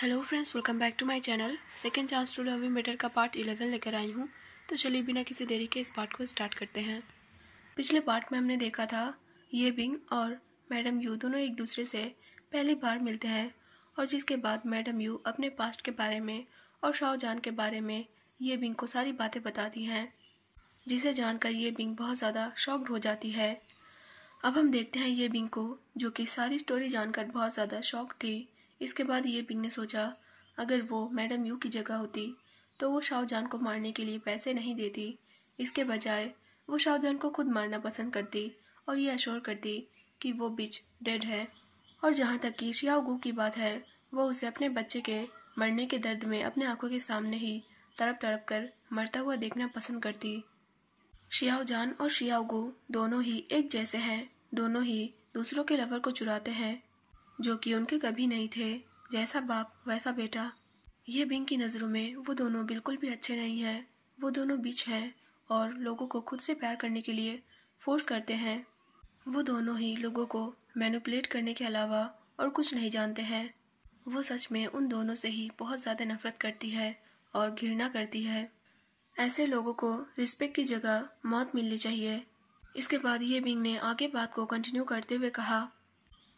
Hello friends, welcome back to my channel. Second chance to love you better का part 11 लेकर आई हूँ। तो चलिए बिना किसी देरी के इस पार्ट को स्टार्ट करते हैं। पिछले पार्ट में हमने देखा था ये बिंग और मैडम यू दोनों एक दूसरे से पहली बार मिलते हैं और जिसके बाद मैडम यू अपने पास्ट के बारे में और शाहजहान के बारे में ये बिंग को सारी बातें बताती हैं, जिसे जानकर ये बिंग बहुत ज़्यादा शॉक्ड हो जाती है। अब हम देखते हैं ये बिंग को, जो कि सारी स्टोरी जानकर बहुत ज़्यादा शॉक थी। इसके बाद ये बिंग ने सोचा अगर वो मैडम यू की जगह होती तो वो शाहजहान को मारने के लिए पैसे नहीं देती। इसके बजाय वो शाहजहान को खुद मारना पसंद करती और ये अश्योर करती कि वो बिच डेड है। और जहाँ तक कि शियाओगू की बात है, वो उसे अपने बच्चे के मरने के दर्द में अपने आंखों के सामने ही तड़प तड़प कर मरता हुआ देखना पसंद करती। शियाओजान और शियाओगू दोनों ही एक जैसे हैं, दोनों ही दूसरों के लवर को चुराते हैं, जो कि उनके कभी नहीं थे। जैसा बाप वैसा बेटा। ये बिंग की नज़रों में वो दोनों बिल्कुल भी अच्छे नहीं हैं। वो दोनों बीच हैं और लोगों को खुद से प्यार करने के लिए फोर्स करते हैं। वो दोनों ही लोगों को मैनिपुलेट करने के अलावा और कुछ नहीं जानते हैं। वो सच में उन दोनों से ही बहुत ज़्यादा नफरत करती है और घृणा करती है। ऐसे लोगों को रिस्पेक्ट की जगह मौत मिलनी चाहिए। इसके बाद ये बिंग ने आगे बात को कंटिन्यू करते हुए कहा,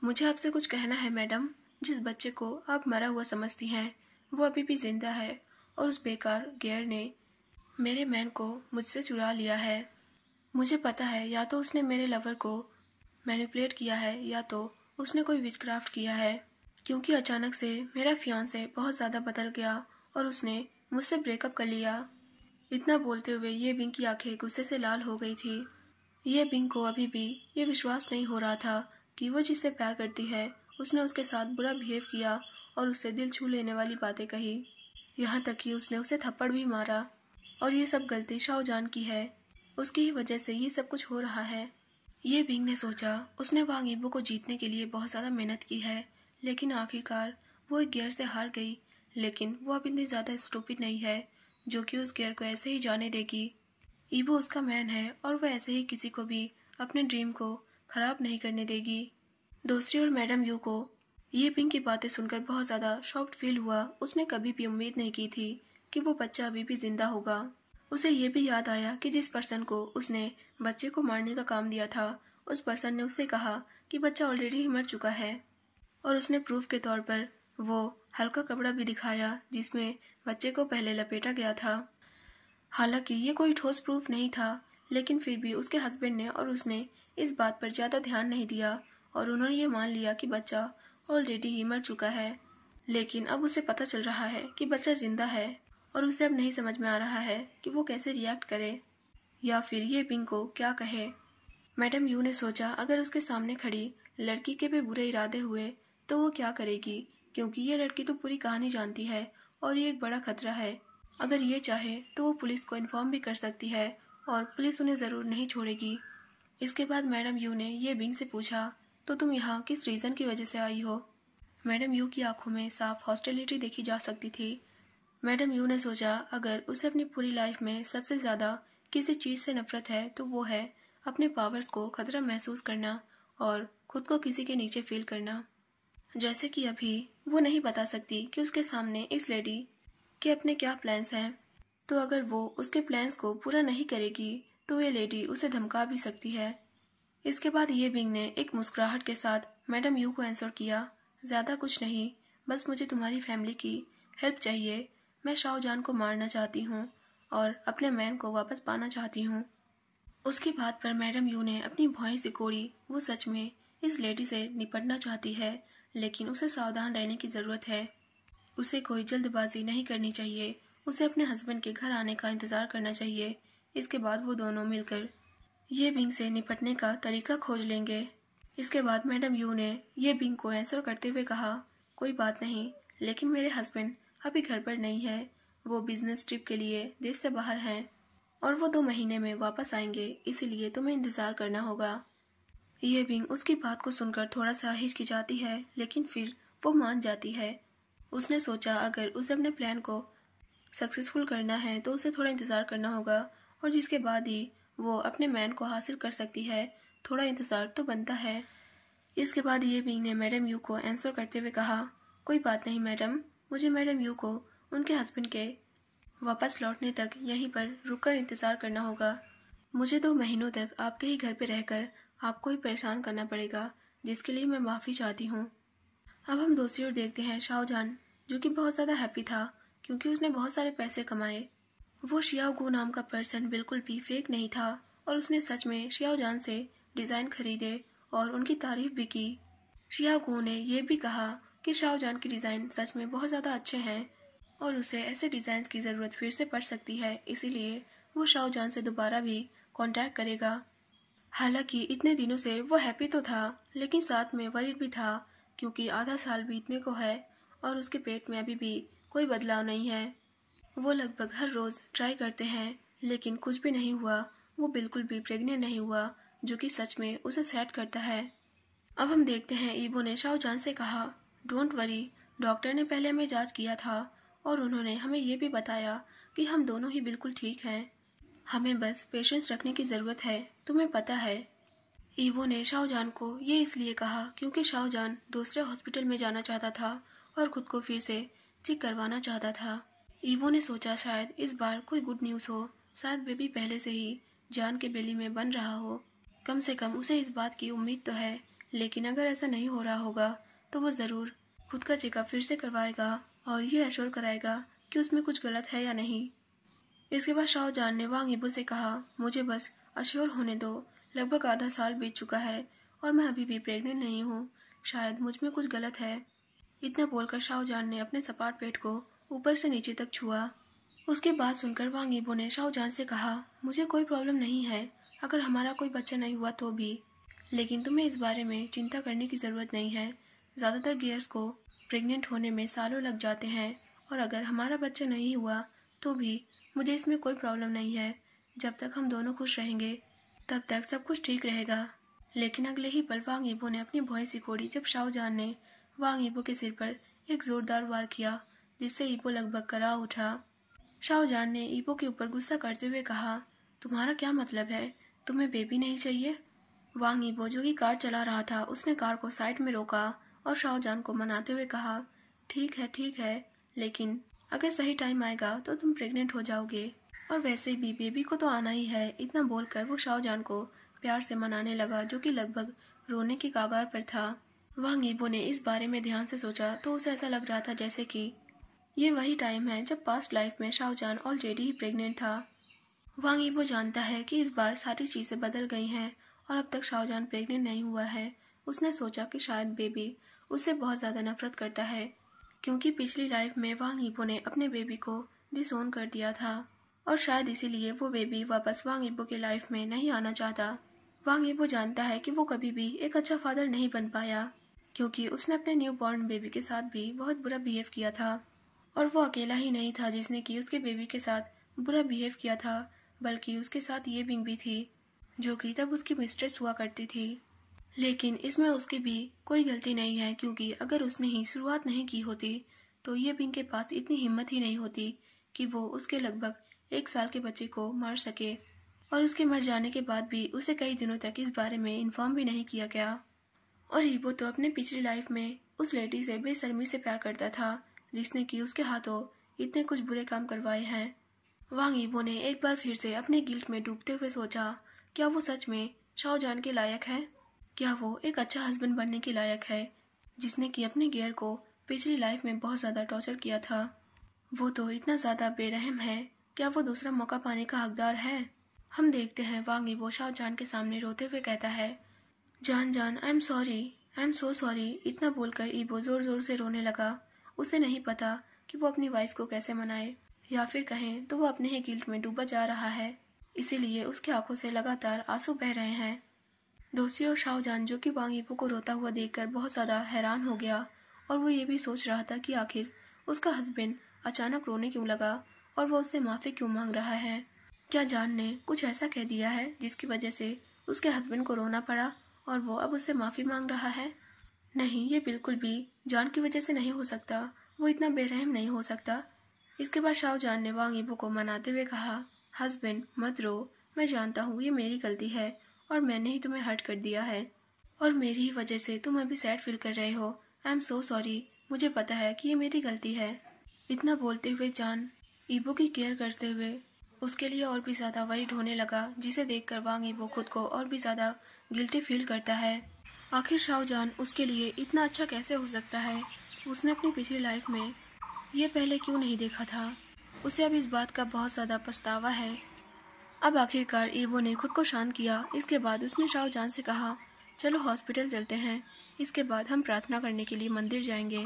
मुझे आपसे कुछ कहना है मैडम। जिस बच्चे को आप मरा हुआ समझती हैं वो अभी भी जिंदा है और उस बेकार गेयर ने मेरे मैन को मुझसे चुरा लिया है। मुझे पता है या तो उसने मेरे लवर को मैनिपुलेट किया है या तो उसने कोई विचक्राफ्ट किया है, क्योंकि अचानक से मेरा फियांसे बहुत ज़्यादा बदल गया और उसने मुझसे ब्रेकअप कर लिया। इतना बोलते हुए ये बिंग की आंखें गुस्से से लाल हो गई थी। ये बिंग को अभी भी ये विश्वास नहीं हो रहा था कि वो जिससे प्यार करती है उसने उसके साथ बुरा बिहेव किया और उससे दिल छू लेने वाली बातें कही। यहाँ तक कि उसने उसे थप्पड़ भी मारा और ये सब गलती शाहजहान की है। उसकी ही वजह से ये सब कुछ हो रहा है। ये बिंग ने सोचा उसने वांग यीबो को जीतने के लिए बहुत ज़्यादा मेहनत की है, लेकिन आखिरकार वो एक गेयर से हार गई। लेकिन वो अब इतनी ज़्यादा स्टूपिड नहीं है जो कि उस गेयर को ऐसे ही जाने देगी। ईबो उसका मैन है और वह ऐसे ही किसी को भी अपने ड्रीम को खराब नहीं करने देगी। दूसरी ओर मैडम यू को ये बिंग की बातें सुनकर बहुत ज़्यादा शॉक्ड फील हुआ। उसने कभी भी उम्मीद नहीं की थी कि वो बच्चा अभी भी जिंदा होगा। उसे ये भी याद आया कि जिस पर्सन को उसने बच्चे को मारने का काम दिया था उस पर्सन ने उससे कहा कि बच्चा ऑलरेडी ही मर चुका है, और उसने प्रूफ के तौर पर वो हल्का कपड़ा भी दिखाया जिसमें बच्चे को पहले लपेटा गया था। हालांकि ये कोई ठोस प्रूफ नहीं था, लेकिन फिर भी उसके हस्बैंड ने और उसने इस बात पर ज़्यादा ध्यान नहीं दिया और उन्होंने ये मान लिया कि बच्चा ऑलरेडी ही मर चुका है। लेकिन अब उसे पता चल रहा है कि बच्चा जिंदा है और उसे अब नहीं समझ में आ रहा है कि वो कैसे रिएक्ट करे या फिर ये बिंग को क्या कहे। मैडम यू ने सोचा अगर उसके सामने खड़ी लड़की के भी बुरे इरादे हुए तो वो क्या करेगी, क्योंकि ये लड़की तो पूरी कहानी जानती है और ये एक बड़ा खतरा है। अगर ये चाहे तो वो पुलिस को इन्फॉर्म भी कर सकती है और पुलिस उन्हें ज़रूर नहीं छोड़ेगी। इसके बाद मैडम यू ने ये बिंग से पूछा, तो तुम यहाँ किस रीज़न की वजह से आई हो? मैडम यू की आंखों में साफ हॉस्टिलिटी देखी जा सकती थी। मैडम यू ने सोचा अगर उसे अपनी पूरी लाइफ में सबसे ज़्यादा किसी चीज़ से नफरत है तो वो है अपने पावर्स को खतरा महसूस करना और खुद को किसी के नीचे फील करना। जैसे कि अभी वो नहीं बता सकती कि उसके सामने इस लेडी के अपने क्या प्लान्स हैं, तो अगर वो उसके प्लान्स को पूरा नहीं करेगी तो ये लेडी उसे धमका भी सकती है। इसके बाद ये बिंग ने एक मुस्कुराहट के साथ मैडम यू को आंसर किया, ज़्यादा कुछ नहीं, बस मुझे तुम्हारी फैमिली की हेल्प चाहिए। मैं शाहजहान को मारना चाहती हूँ और अपने मैन को वापस पाना चाहती हूँ। उसकी बात पर मैडम यू ने अपनी भौहें सिकोड़ी। वो सच में इस लेडी से निपटना चाहती है, लेकिन उसे सावधान रहने की ज़रूरत है। उसे कोई जल्दबाजी नहीं करनी चाहिए। उसे अपने हस्बैंड के घर आने का इंतज़ार करना चाहिए। इसके बाद वो दोनों मिलकर ये बिंग से निपटने का तरीका खोज लेंगे। इसके बाद मैडम यू ने ये बिंग को आंसर करते हुए कहा, कोई बात नहीं, लेकिन मेरे हस्बैंड अभी घर पर नहीं है। वो बिजनेस ट्रिप के लिए देश से बाहर हैं और वो 2 महीने में वापस आएंगे, इसीलिए तुम्हें इंतज़ार करना होगा। ये बिंग उसकी बात को सुनकर थोड़ा सा हिचकिचाती है, लेकिन फिर वो मान जाती है। उसने सोचा अगर उसे अपने प्लान को सक्सेसफुल करना है तो उसे थोड़ा इंतज़ार करना होगा और जिसके बाद ही वो अपने मैन को हासिल कर सकती है। थोड़ा इंतज़ार तो बनता है। इसके बाद ये बिंग ने मैडम यू को आंसर करते हुए कहा, कोई बात नहीं मैडम, मुझे मैडम यू को उनके हस्बैंड के वापस लौटने तक यहीं पर रुककर इंतज़ार करना होगा। मुझे 2 महीनों तक आपके ही घर पे रहकर आपको ही परेशान करना पड़ेगा, जिसके लिए मैं माफ़ी चाहती हूँ। अब हम दूसरी ओर देखते हैं शाहजहान, जो कि बहुत ज़्यादा हैप्पी था क्योंकि उसने बहुत सारे पैसे कमाए। वो शियाओगू नाम का पर्सन बिल्कुल भी फेक नहीं था और उसने सच में शियाओजान से डिज़ाइन खरीदे और उनकी तारीफ भी की। शियाओगू ने यह भी कहा कि शाहजहान के डिज़ाइन सच में बहुत ज़्यादा अच्छे हैं और उसे ऐसे डिज़ाइंस की ज़रूरत फिर से पड़ सकती है, इसीलिए वो शाहजहान से दोबारा भी कांटेक्ट करेगा। हालांकि इतने दिनों से वो हैप्पी तो था, लेकिन साथ में वरीड भी था क्योंकि आधा साल बीतने को है और उसके पेट में अभी भी कोई बदलाव नहीं है। वो लगभग हर रोज़ ट्राई करते हैं लेकिन कुछ भी नहीं हुआ। वो बिल्कुल भी प्रेग्नेंट नहीं हुआ, जो कि सच में उसे सैड करता है। अब हम देखते हैं ईबो ने शाहजहान से कहा, डोंट वरी, डॉक्टर ने पहले हमें जांच किया था और उन्होंने हमें ये भी बताया कि हम दोनों ही बिल्कुल ठीक हैं। हमें बस पेशेंस रखने की ज़रूरत है, तुम्हें पता है। ईबो ने शाहजहान को ये इसलिए कहा क्योंकि शाहजहान दूसरे हॉस्पिटल में जाना चाहता था और खुद को फिर से चेक करवाना चाहता था। ईबो ने सोचा शायद इस बार कोई गुड न्यूज़ हो, शायद बेबी पहले से ही जान के बेली में बन रहा हो। कम से कम उसे इस बात की उम्मीद तो है, लेकिन अगर ऐसा नहीं हो रहा होगा तो वो ज़रूर खुद का चेकअप फिर से करवाएगा और ये एश्योर कराएगा कि उसमें कुछ गलत है या नहीं। इसके बाद शाहजहान ने वांग ईबो से कहा, मुझे बस अश्योर होने दो, लगभग आधा साल बीत चुका है और मैं अभी भी प्रेग्नेंट नहीं हूँ, शायद मुझ में कुछ गलत है। इतना बोलकर शाहजहान ने अपने सपाट पेट को ऊपर से नीचे तक छुआ। उसके बाद सुनकर वांग ईबो ने शाहजहान से कहा, मुझे कोई प्रॉब्लम नहीं है अगर हमारा कोई बच्चा नहीं हुआ तो भी, लेकिन तुम्हें इस बारे में चिंता करने की ज़रूरत नहीं है। ज़्यादातर गियर्स को प्रेग्नेंट होने में सालों लग जाते हैं और अगर हमारा बच्चा नहीं हुआ तो भी मुझे इसमें कोई प्रॉब्लम नहीं है। जब तक हम दोनों खुश रहेंगे तब तक सब कुछ ठीक रहेगा। लेकिन अगले ही पल वांग ईबो ने अपनी भौहें सिकोड़ी जब शाहजहान ने वांग ईबो के सिर पर एक जोरदार वार किया, जिससे ईबो लगभग करा उठा। शाहजहान ने ईबो के ऊपर गुस्सा करते हुए कहा, तुम्हारा क्या मतलब है, तुम्हें बेबी नहीं चाहिए? वांग ईबो, जो कि कार चला रहा था, उसने कार को साइड में रोका और शाहजहान को मनाते हुए कहा, ठीक है, लेकिन अगर सही टाइम आएगा तो तुम प्रेग्नेंट हो जाओगे और वैसे भी बेबी को तो आना ही है। इतना बोलकर वो शाहजहान को प्यार से मनाने लगा, जो कि लगभग रोने की कगार पर था। वांग ईबो ने इस बारे में ध्यान से सोचा तो उसे ऐसा लग रहा था जैसे कि ये वही टाइम है जब पास्ट लाइफ में शाहजहान ऑलरेडी ही प्रेग्नेंट था। वांग ईबो जानता है कि इस बार सारी चीज़ें बदल गई हैं और अब तक शाहजहान प्रेग्नेंट नहीं हुआ है। उसने सोचा कि शायद बेबी उससे बहुत ज़्यादा नफरत करता है क्योंकि पिछली लाइफ में वांग ईबो ने अपने बेबी को डिसोन कर दिया था और शायद इसीलिए वो बेबी वापस वांग ईबो की लाइफ में नहीं आना चाहता। वांग ईबो जानता है कि वो कभी भी एक अच्छा फादर नहीं बन पाया क्योंकि उसने अपने न्यू बॉर्न बेबी के साथ भी बहुत बुरा बिहेव किया था और वो अकेला ही नहीं था जिसने कि उसके बेबी के साथ बुरा बिहेव किया था, बल्कि उसके साथ ये बिंग भी थी जो कि तब उसकी मिस्ट्रेस हुआ करती थी। लेकिन इसमें उसकी भी कोई गलती नहीं है क्योंकि अगर उसने ही शुरुआत नहीं की होती तो ये बिंग के पास इतनी हिम्मत ही नहीं होती कि वो उसके लगभग 1 साल के बच्चे को मार सके और उसके मर जाने के बाद भी उसे कई दिनों तक इस बारे में इन्फॉर्म भी नहीं किया गया। और ईबो तो अपने पिछली लाइफ में उस लेडी से बेशर्मी से प्यार करता था जिसने कि उसके हाथों इतने कुछ बुरे काम करवाए हैं। वांग ईबो ने एक बार फिर से अपने गिल्ट में डूबते हुए सोचा, क्या वो सच में शाहजहान के लायक है? क्या वो एक अच्छा हस्बैंड बनने के लायक है जिसने कि अपने गियर को पिछली लाइफ में बहुत ज़्यादा टॉर्चर किया था? वो तो इतना ज़्यादा बेरहम है, क्या वो दूसरा मौका पाने का हकदार है? हम देखते हैं वांग ईबो शाहजहान के सामने रोते हुए कहता है, जान आई एम सो सॉरी। इतना बोलकर ईबो जोर जोर से रोने लगा। उसे नहीं पता कि वो अपनी वाइफ को कैसे मनाए, या फिर कहें तो वो अपने ही गिल्ट में डूबा जा रहा है, इसीलिए उसकी आंखों से लगातार आंसू बह रहे हैं। दूसरी ओर शाहजहान, जो कि वांग ईबो को रोता हुआ देखकर बहुत ज़्यादा हैरान हो गया और वो ये भी सोच रहा था कि आखिर उसका हस्बैंड अचानक रोने क्यों लगा और वो उससे माफ़ी क्यों मांग रहा है। क्या जान ने कुछ ऐसा कह दिया है जिसकी वजह से उसके हस्बैंड को रोना पड़ा और वो अब उससे माफ़ी मांग रहा है? नहीं, ये बिल्कुल भी जान की वजह से नहीं हो सकता, वो इतना बेरहम नहीं हो सकता। इसके बाद शाहजहान ने वांग ईबो को मनाते हुए कहा, हस्बैंड मत रो, मैं जानता हूँ ये मेरी गलती है और मैंने ही तुम्हें हर्ट कर दिया है और मेरी ही वजह से तुम अभी सैड फील कर रहे हो। आई एम सो सॉरी, मुझे पता है कि ये मेरी गलती है। इतना बोलते हुए जान ईबो की केयर करते हुए उसके लिए और भी ज़्यादा वरीड होने लगा, जिसे देखकर वांग ईबो खुद को और भी ज़्यादा गिल्टी फील करता है। आखिर शाओजान उसके लिए इतना अच्छा कैसे हो सकता है? उसने अपनी पिछली लाइफ में ये पहले क्यों नहीं देखा था? उसे अब इस बात का बहुत ज़्यादा पछतावा है। अब आखिरकार ईबो ने खुद को शांत किया। इसके बाद उसने शाओजान से कहा, चलो हॉस्पिटल चलते हैं, इसके बाद हम प्रार्थना करने के लिए मंदिर जाएंगे।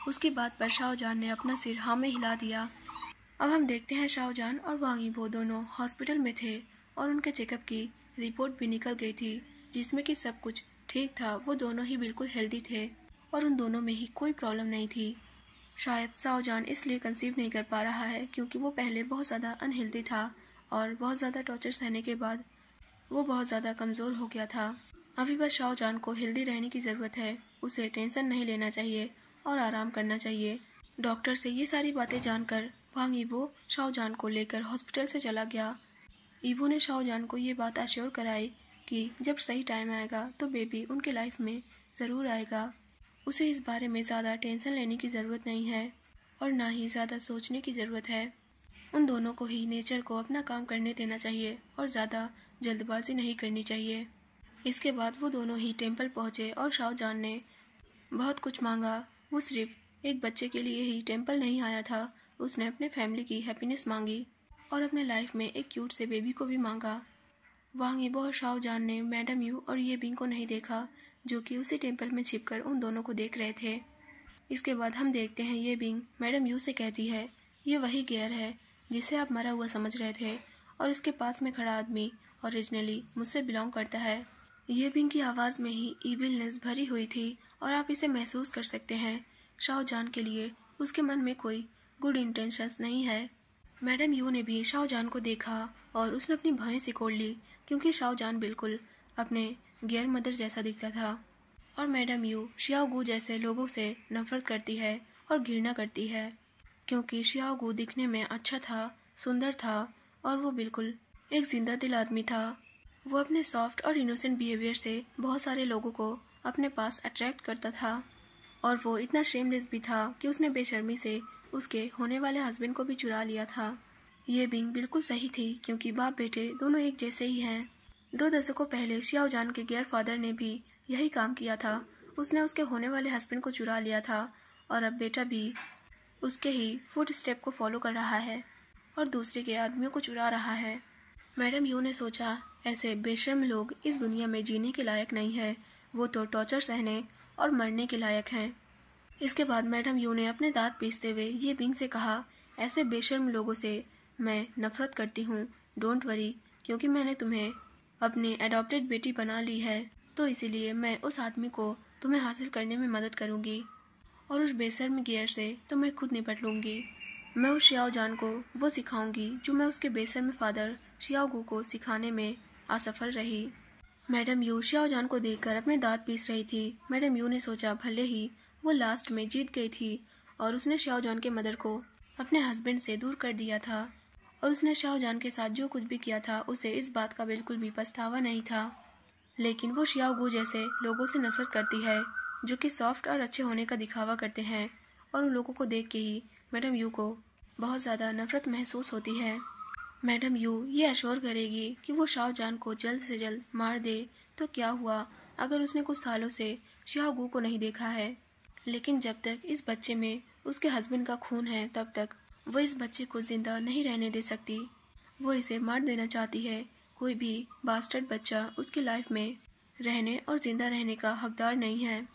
उसकी बात पर शाओजान ने अपना सिर हाँ में हिला दिया। अब हम देखते हैं शाओजान और वांग ईबो दोनों हॉस्पिटल में थे और उनके चेकअप की रिपोर्ट भी निकल गई थी, जिसमें कि सब कुछ ठीक था। वो दोनों ही बिल्कुल हेल्दी थे और उन दोनों में ही कोई प्रॉब्लम नहीं थी। शायद शाओजान इसलिए कंसीव नहीं कर पा रहा है क्योंकि वो पहले बहुत ज़्यादा अनहेल्दी था और बहुत ज़्यादा टॉर्चर सहने के बाद वो बहुत ज़्यादा कमज़ोर हो गया था। अभी बस शाओजान को हेल्दी रहने की ज़रूरत है। उसे टेंशन नहीं लेना चाहिए और आराम करना चाहिए। डॉक्टर से ये सारी बातें जानकर वांग ईबो शाओजान को लेकर हॉस्पिटल से चला गया। ईबो ने शाओजान को ये बात अश्योर कराई कि जब सही टाइम आएगा तो बेबी उनके लाइफ में ज़रूर आएगा। उसे इस बारे में ज़्यादा टेंशन लेने की ज़रूरत नहीं है और ना ही ज़्यादा सोचने की ज़रूरत है। उन दोनों को ही नेचर को अपना काम करने देना चाहिए और ज़्यादा जल्दबाजी नहीं करनी चाहिए। इसके बाद वो दोनों ही टेंपल पहुँचे और शाओजान ने बहुत कुछ मांगा। वो सिर्फ एक बच्चे के लिए ही टेंपल नहीं आया था, उसने अपने फैमिली की हैप्पीनेस मांगी और अपने लाइफ में एक क्यूट से बेबी को भी मांगा। वांग ईबो और शाओजान ने मैडम यू और ये बिंग को नहीं देखा, जो कि उसी टेंपल में छिपकर उन दोनों को देख रहे थे। इसके बाद हम देखते हैं ये बिंग मैडम यू से कहती है, ये वही गेयर है जिसे आप मरा हुआ समझ रहे थे और इसके पास में खड़ा आदमी ओरिजिनली मुझसे बिलोंग करता है। ये बिंग की आवाज़ में ही ईविलनेस भरी हुई थी और आप इसे महसूस कर सकते हैं। शाओजान के लिए उसके मन में कोई गुड इंटेंशंस नहीं है। मैडम यू ने भी शाओजान को देखा और उसने अपनी भौहें सिकोड़ ली क्योंकि शाओजान बिल्कुल अपने गेयर मदर जैसा दिखता था और मैडम यू शियाओगू जैसे लोगों से नफरत करती है और घृणा करती है क्योंकि शियाओगू दिखने में अच्छा था, सुंदर था और वो बिल्कुल एक जिंदा दिल आदमी था। वो अपने सॉफ्ट और इनोसेंट बिहेवियर से बहुत सारे लोगों को अपने पास अट्रैक्ट करता था और वो इतना शेमलेस भी था कि उसने बेशर्मी से उसके होने वाले हस्बैंड को भी चुरा लिया था। ये बिंग बिल्कुल सही थी क्योंकि बाप बेटे दोनों एक जैसे ही हैं। 2 दशकों पहले शियाओजान के गेयर फादर ने भी यही काम किया था। उसने उसके होने वाले हस्बैंड को चुरा लिया था और अब बेटा भी उसके ही फुट स्टेप को फॉलो कर रहा है और दूसरे के आदमियों को चुरा रहा है। मैडम यू ने सोचा, ऐसे बेशर्म लोग इस दुनिया में जीने के लायक नहीं है, वो तो टॉर्चर सहने और मरने के लायक हैं। इसके बाद मैडम यू ने अपने दांत पीसते हुए ये बिंग से कहा, ऐसे बेशर्म लोगों से मैं नफरत करती हूँ। डोंट वरी, क्योंकि मैंने तुम्हें अपनी एडॉप्टेड बेटी बना ली है, तो इसीलिए मैं उस आदमी को तुम्हें हासिल करने में मदद करूँगी और उस बेशर्म गियर से तो मैं खुद निपट लूँगी। मैं उस शियाओजान को वो सिखाऊंगी जो मैं उसके बेशर्म फादर शियाओगू को सिखाने में असफल रही। मैडम यू शियाओजान को देखकर अपने दांत पीस रही थी। मैडम यू ने सोचा भले ही वो लास्ट में जीत गई थी और उसने शियाओजान के मदर को अपने हस्बैंड से दूर कर दिया था और उसने शाओजान के साथ जो कुछ भी किया था उसे इस बात का बिल्कुल भी पछतावा नहीं था। लेकिन वो शियाओगू जैसे लोगों से नफरत करती है जो कि सॉफ्ट और अच्छे होने का दिखावा करते हैं और उन लोगों को देख के ही मैडम यू को बहुत ज़्यादा नफरत महसूस होती है। मैडम यू ये अश्योर करेगी कि वो शाओजान को जल्द से जल्द मार दे तो क्या हुआ अगर उसने कुछ सालों से शियाओगू को नहीं देखा है, लेकिन जब तक इस बच्चे में उसके हस्बैंड का खून है तब तक वो इस बच्चे को जिंदा नहीं रहने दे सकती। वो इसे मार देना चाहती है। कोई भी बास्टर्ड बच्चा उसकी लाइफ में रहने और जिंदा रहने का हकदार नहीं है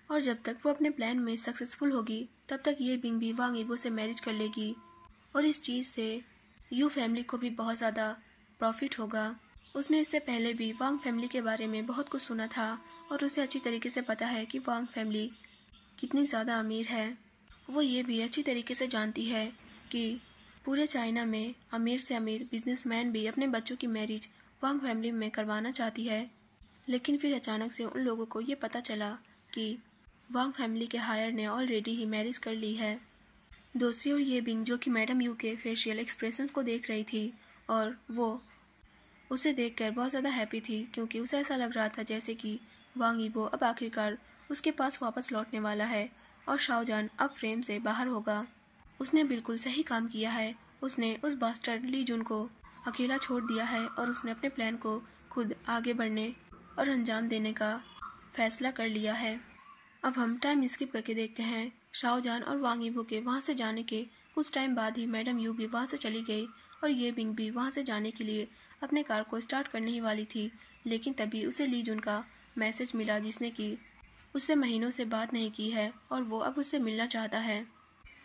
और जब तक वो अपने प्लान में सक्सेसफुल होगी तब तक ये बिंग भी वांग ईबो से मैरिज कर लेगी और इस चीज़ से यू फैमिली को भी बहुत ज़्यादा प्रॉफिट होगा। उसने इससे पहले भी वांग फैमिली के बारे में बहुत कुछ सुना था और उसे अच्छी तरीके से पता है कि वांग फैमिली कितनी ज़्यादा अमीर है। वो ये भी अच्छी तरीके से जानती है कि पूरे चाइना में अमीर से अमीर बिजनेसमैन भी अपने बच्चों की मैरिज वांग फैमिली में करवाना चाहती है। लेकिन फिर अचानक से उन लोगों को ये पता चला कि वांग फैमिली के हायर ने ऑलरेडी ही मैरिज कर ली है। दूसरी ओर ये बिंग जो कि मैडम यू के फेशियल एक्सप्रेशंस को देख रही थी और वो उसे देखकर बहुत ज़्यादा हैप्पी थी क्योंकि उसे ऐसा लग रहा था जैसे कि वांग ईबो अब आखिरकार उसके पास वापस लौटने वाला है और शाओजान अब फ्रेम से बाहर होगा। उसने बिल्कुल सही काम किया है। उसने उस बास्टर्ड ली जुन को अकेला छोड़ दिया है और उसने अपने प्लान को खुद आगे बढ़ने और अंजाम देने का फैसला कर लिया है। अब हम टाइम स्किप करके देखते हैं शाओजान और वांग यीबो के वहाँ से जाने के कुछ टाइम बाद ही मैडम यू भी वहाँ से चली गई और ये बिंग भी वहाँ से जाने के लिए अपने कार को स्टार्ट करने ही वाली थी। लेकिन तभी उसे ली जुन का मैसेज मिला जिसने कि उससे महीनों से बात नहीं की है और वो अब उससे मिलना चाहता है।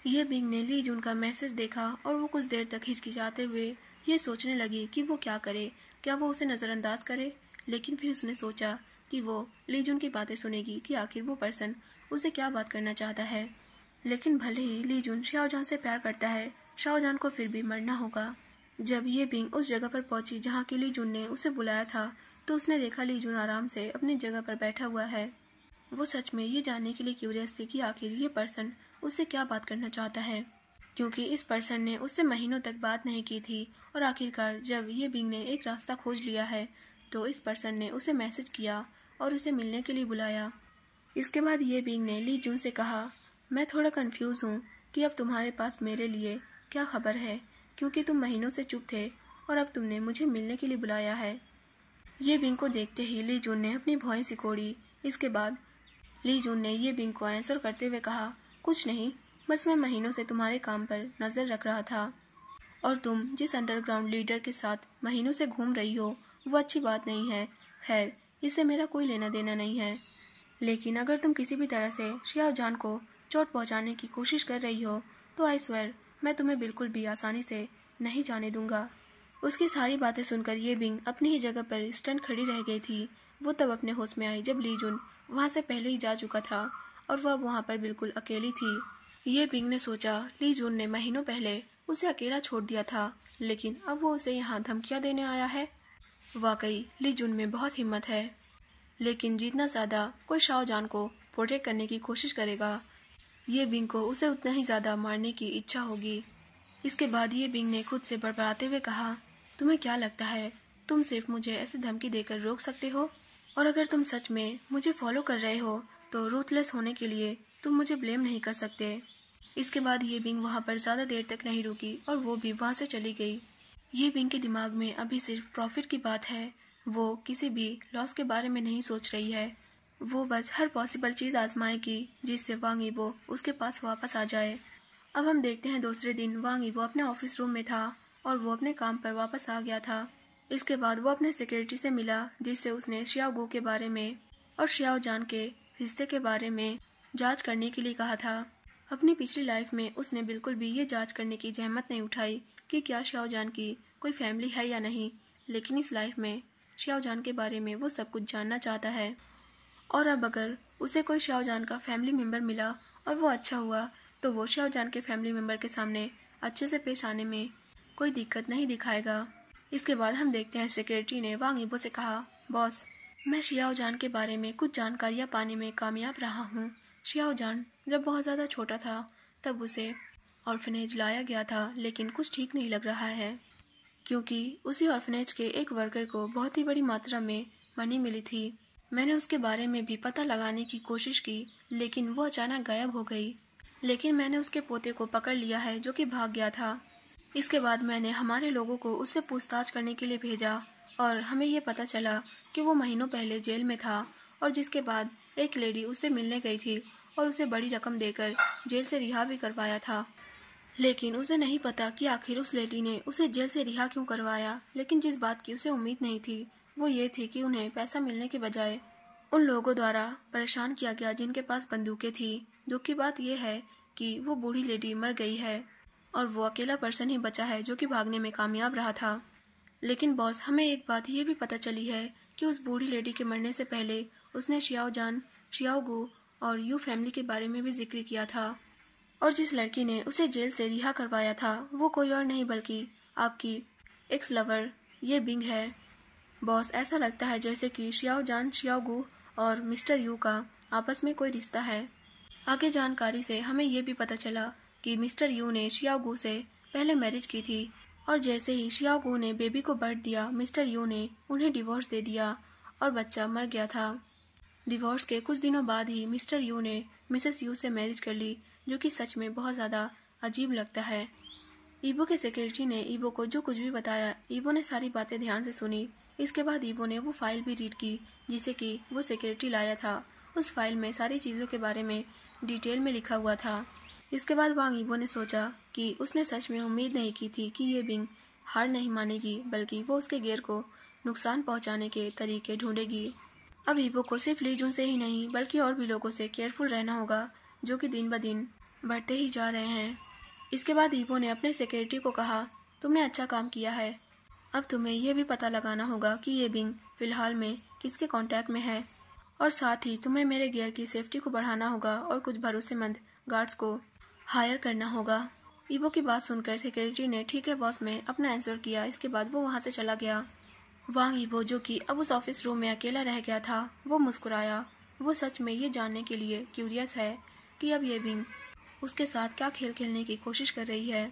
ये बिंग ने ली जुन का मैसेज देखा और वो कुछ देर तक हिचकिचाते हुए ये सोचने लगी कि वो क्या करे, क्या वो उसे नज़रअंदाज करे। लेकिन फिर उसने सोचा कि वो ली जुन की बातें सुनेगी कि आखिर वो पर्सन उसे क्या बात करना चाहता है। लेकिन भले ही ली जुन शाओजान से प्यार करता है, शाओजान को फिर भी मरना होगा। जब ये बिंग उस जगह पर पहुंची जहाँ की ली जुन ने उसे बुलाया था तो उसने देखा ली जुन आराम से अपनी जगह पर बैठा हुआ है। वो सच में ये जानने के लिए क्यूरियस थी कि आखिर ये पर्सन उससे क्या बात करना चाहता है, क्योंकि इस पर्सन ने उससे महीनों तक बात नहीं की थी। और आखिरकार जब ये बिंग ने एक रास्ता खोज लिया है तो इस पर्सन ने उसे मैसेज किया और उसे मिलने के लिए बुलाया। इसके बाद ये बिंग ने ली जुन से कहा, मैं थोड़ा कंफ्यूज हूँ कि अब तुम्हारे पास मेरे लिए क्या खबर है, क्योंकि तुम महीनों से चुप थे और अब तुमने मुझे मिलने के लिए बुलाया है। ये बिंग को देखते ही ली जुन ने अपनी भौएं सिकोड़ी। इसके बाद ली जुन ने ये बिंग को आंसर करते हुए कहा, कुछ नहीं, बस मैं महीनों से तुम्हारे काम पर नज़र रख रहा था और तुम जिस अंडरग्राउंड लीडर के साथ महीनों से घूम रही हो वो अच्छी बात नहीं है। खैर, इससे मेरा कोई लेना देना नहीं है, लेकिन अगर तुम किसी भी तरह से शाओजान को चोट पहुंचाने की कोशिश कर रही हो तो आई स्वेयर मैं तुम्हें बिल्कुल भी आसानी से नहीं जाने दूंगा। उसकी सारी बातें सुनकर ये बिंग अपनी ही जगह पर स्टन खड़ी रह गई थी। वो तब अपने होश में आई जब ली जुन वहाँ से पहले ही जा चुका था और वह वहाँ पर बिल्कुल अकेली थी। ये बिंग ने सोचा ली जुन ने महीनों पहले उसे अकेला छोड़ दिया था, लेकिन अब वो उसे यहाँ धमकियाँ देने आया है। वाकई ली जुन में बहुत हिम्मत है, लेकिन जितना ज़्यादा कोई शाओजान को प्रोटेक्ट करने की कोशिश करेगा ये बिंग को उसे उतना ही ज़्यादा मारने की इच्छा होगी। इसके बाद ये बिंग ने खुद से बड़बड़ाते हुए कहा, तुम्हें क्या लगता है तुम सिर्फ मुझे ऐसे धमकी देकर रोक सकते हो? और अगर तुम सच में मुझे फॉलो कर रहे हो तो रूथलेस होने के लिए तुम मुझे ब्लेम नहीं कर सकते। इसके बाद ये बिंग वहाँ पर ज़्यादा देर तक नहीं रुकी और वो भी वहाँ से चली गई। ये बिंग के दिमाग में अभी सिर्फ प्रॉफिट की बात है। वो किसी भी लॉस के बारे में नहीं सोच रही है। वो बस हर पॉसिबल चीज़ आजमाएगी जिससे वांग यीबो उसके पास वापस आ जाए। अब हम देखते हैं दूसरे दिन वांग यीबो अपने ऑफिस रूम में था और वो अपने काम पर वापस आ गया था। इसके बाद वो अपने सेक्रेटरी से मिला जिससे उसने शियाओगू के बारे में और शाओजान के रिश्ते के बारे में जांच करने के लिए कहा था। अपनी पिछली लाइफ में उसने बिल्कुल भी ये जांच करने की जहमत नहीं उठाई कि क्या शाओजान की कोई फैमिली है या नहीं, लेकिन इस लाइफ में शाओजान के बारे में वो सब कुछ जानना चाहता है। और अब अगर उसे कोई शाओजान का फैमिली मेम्बर मिला और वो अच्छा हुआ तो वो शाओजान के फैमिली मेम्बर के सामने अच्छे से पेश आने में कोई दिक्कत नहीं दिखाएगा। इसके बाद हम देखते हैं सेक्रेटरी ने वांग यीबो से कहा, बॉस, मैं शाओजान के बारे में कुछ जानकारियाँ पाने में कामयाब रहा हूँ। शाओजान जब बहुत ज़्यादा छोटा था तब उसे ऑर्फनेज लाया गया था, लेकिन कुछ ठीक नहीं लग रहा है क्योंकि उसी ऑर्फनेज के एक वर्कर को बहुत ही बड़ी मात्रा में मनी मिली थी। मैंने उसके बारे में भी पता लगाने की कोशिश की लेकिन वो अचानक गायब हो गई। लेकिन मैंने उसके पोते को पकड़ लिया है जो कि भाग गया था। इसके बाद मैंने हमारे लोगों को उससे पूछताछ करने के लिए भेजा और हमें ये पता चला कि वो महीनों पहले जेल में था और जिसके बाद एक लेडी उससे मिलने गई थी और उसे बड़ी रकम देकर जेल से रिहा भी करवाया था। लेकिन उसे नहीं पता कि आखिर उस लेडी ने उसे जेल से रिहा क्यों करवाया। लेकिन जिस बात की उसे उम्मीद नहीं थी वो ये थी कि उन्हें पैसा मिलने के बजाय उन लोगों द्वारा परेशान किया गया जिनके पास बंदूकें थी। दुख की बात यह है कि वो बूढ़ी लेडी मर गई है और वो अकेला पर्सन ही बचा है जो कि भागने में कामयाब रहा था। लेकिन बॉस, हमें एक बात ये भी पता चली है कि उस बूढ़ी लेडी के मरने से पहले उसने शाओजान, शाओगू और यू फैमिली के बारे में भी जिक्र किया था और जिस लड़की ने उसे जेल से रिहा करवाया था वो कोई और नहीं बल्कि आपकी एक्स लवर ये बिंग है। बॉस, ऐसा लगता है जैसे कि शाओजान, शाओगू और मिस्टर यू का आपस में कोई रिश्ता है। आगे जानकारी से हमें ये भी पता चला कि मिस्टर यू ने शाओगू से पहले मैरिज की थी और जैसे ही शाओगू ने बेबी को बर्थ दिया मिस्टर यू ने उन्हें डिवोर्स दे दिया और बच्चा मर गया था। डिवोर्स के कुछ दिनों बाद ही मिस्टर यू ने मिसेस यू से मैरिज कर ली, जो कि सच में बहुत ज़्यादा अजीब लगता है। ईबो के सेक्रेटरी ने ईबो को जो कुछ भी बताया, ईबो ने सारी बातें ध्यान से सुनी। इसके बाद ईबो ने वो फाइल भी रीड की जिसे कि वो सेक्रेटरी लाया था। उस फाइल में सारी चीज़ों के बारे में डिटेल में लिखा हुआ था। इसके बाद वांग ईबो ने सोचा कि उसने सच में उम्मीद नहीं की थी कि ये बिंग हार नहीं मानेगी, बल्कि वो उसके गेयर को नुकसान पहुंचाने के तरीके ढूंढेगी। अब ईबो को सिर्फ ली जून से ही नहीं बल्कि और भी लोगों से केयरफुल रहना होगा, जो कि दिन ब दिन बढ़ते ही जा रहे हैं। इसके बाद ईबो ने अपने सेक्रेटरी को कहा, तुमने अच्छा काम किया है। अब तुम्हें यह भी पता लगाना होगा कि ये बिंग फिलहाल में किसके कांटेक्ट में है, और साथ ही तुम्हें मेरे गियर की सेफ्टी को बढ़ाना होगा और कुछ भरोसेमंद गार्ड्स को हायर करना होगा। ईबो की बात सुनकर सेक्रेटरी ने ठीक है बॉस में अपना आंसर किया। इसके बाद वो वहाँ से चला गया। वांग ईबो, जो कि अब उस ऑफिस रूम में अकेला रह गया था, वो मुस्कुराया। वो सच में ये जानने के लिए क्यूरियस है कि अब ये बिंग उसके साथ क्या खेल खेलने की कोशिश कर रही है,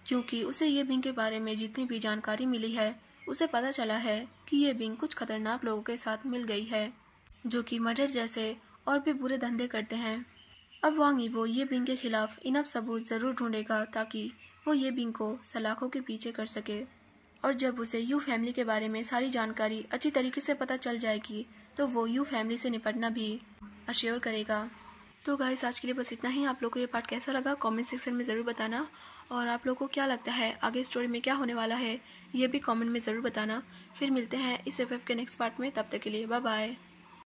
क्योंकि उसे ये बिंग के बारे में जितनी भी जानकारी मिली है, उसे पता चला है कि ये बिंग कुछ खतरनाक लोगों के साथ मिल गई है, जो कि मर्डर जैसे और भी बुरे धंधे करते हैं। अब वांग ईबो ये बिंग के खिलाफ इनफ सबूत जरूर ढूंढेगा ताकि वो ये बिंग को सलाखों के पीछे कर सके। और जब उसे यू फैमिली के बारे में सारी जानकारी अच्छी तरीके से पता चल जाएगी, तो वो यू फैमिली से निपटना भी अश्योर करेगा। तो गाइस, आज के लिए बस इतना ही। आप लोगों को ये पार्ट कैसा लगा कमेंट सेक्शन में ज़रूर बताना, और आप लोगों को क्या लगता है आगे स्टोरी में क्या होने वाला है, ये भी कमेंट में ज़रूर बताना। फिर मिलते हैं इस एफएफ के नेक्स्ट पार्ट में। तब तक के लिए बाय बाय।